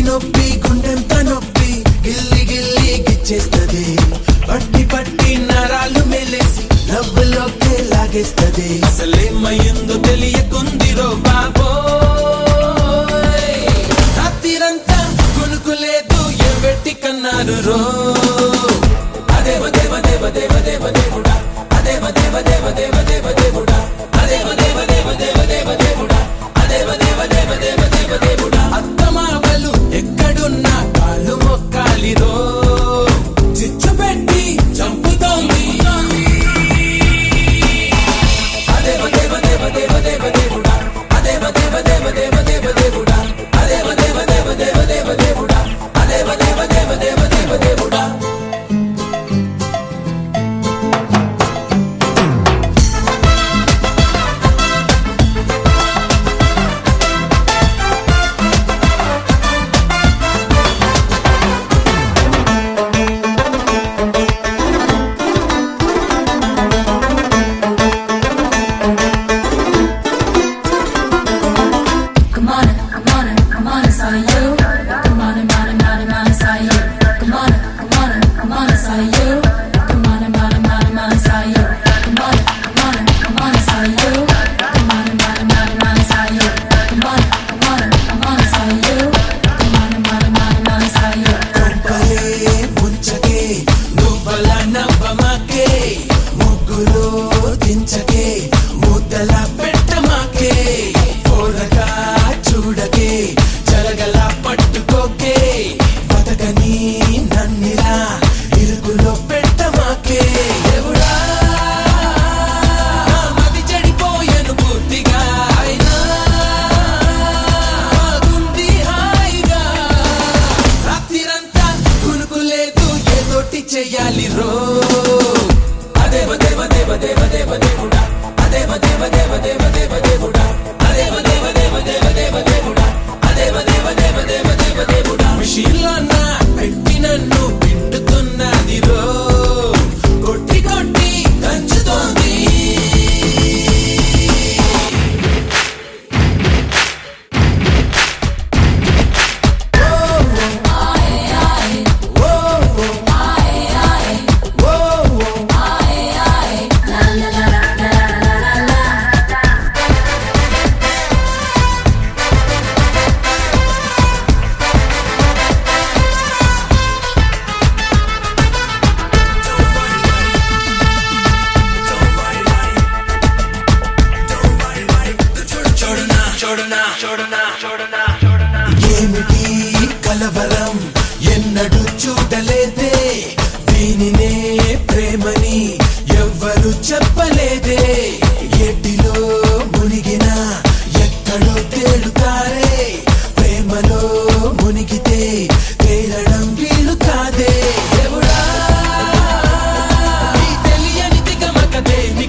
నొప్పి గుండెంత నొప్పి గిల్లి గిల్లి గిచ్చేస్తది పట్టి పట్టి నరాలు మెలేసి నవ్వులోకే లాగేస్తది అసలేమయ్యిందో తెలియకుందిరో బాబోయ్ రాత్రిరంతా కొనుకులేదు ఎవెట్టి కన్నారు రో అదేవ దేవ దేవ దేవ దేవ దేవుడా అదేవ దేవ దేవ దేవ దేవ దేవుడా అదేవ దేవ దేవ దేవ దేవ దేవుడా అదేవ దేవ దేవ దేవ దేవ దేవుడా అత్తమావలు ఎక్కడున్నా కాళ్ళు మొక్కాలిరో చిచ్చు పెట్టి చంపుతోంది అదేవ దేవ దేవ దేవ దేవ దేవుడా అదేవ దేవ దేవ దేవ దేవ దేవుడా అదేవ దేవ దేవ దేవ దేవ దేవుడా అదేవ దేవ దేవ దేవ దేవ దేవుడా చెయ్యాలి రో అదేవ దేవ దేవ దేవ దేవ దేవుడా అదేవ దేవ దేవ దేవ దేవ దేవుడా అదేవ దేవ దేవ దేవ దేవ దేవుడా అదేవ దేవ దేవ దేవ దేవ దేవుడా మిషన్లోన పెట్టి నన్ను పిండుతున్నది రో కొట్టి కొట్టి దంచుతోంది ఏమిటి కలవరం ఎన్నడూ చూడలేదే దీనినే ప్రేమని ఎవ్వరు చెప్పలేదే ఎటిలో మునిగినా ఎక్కడో తేలుతారే ప్రేమలో మునిగితే తేలడం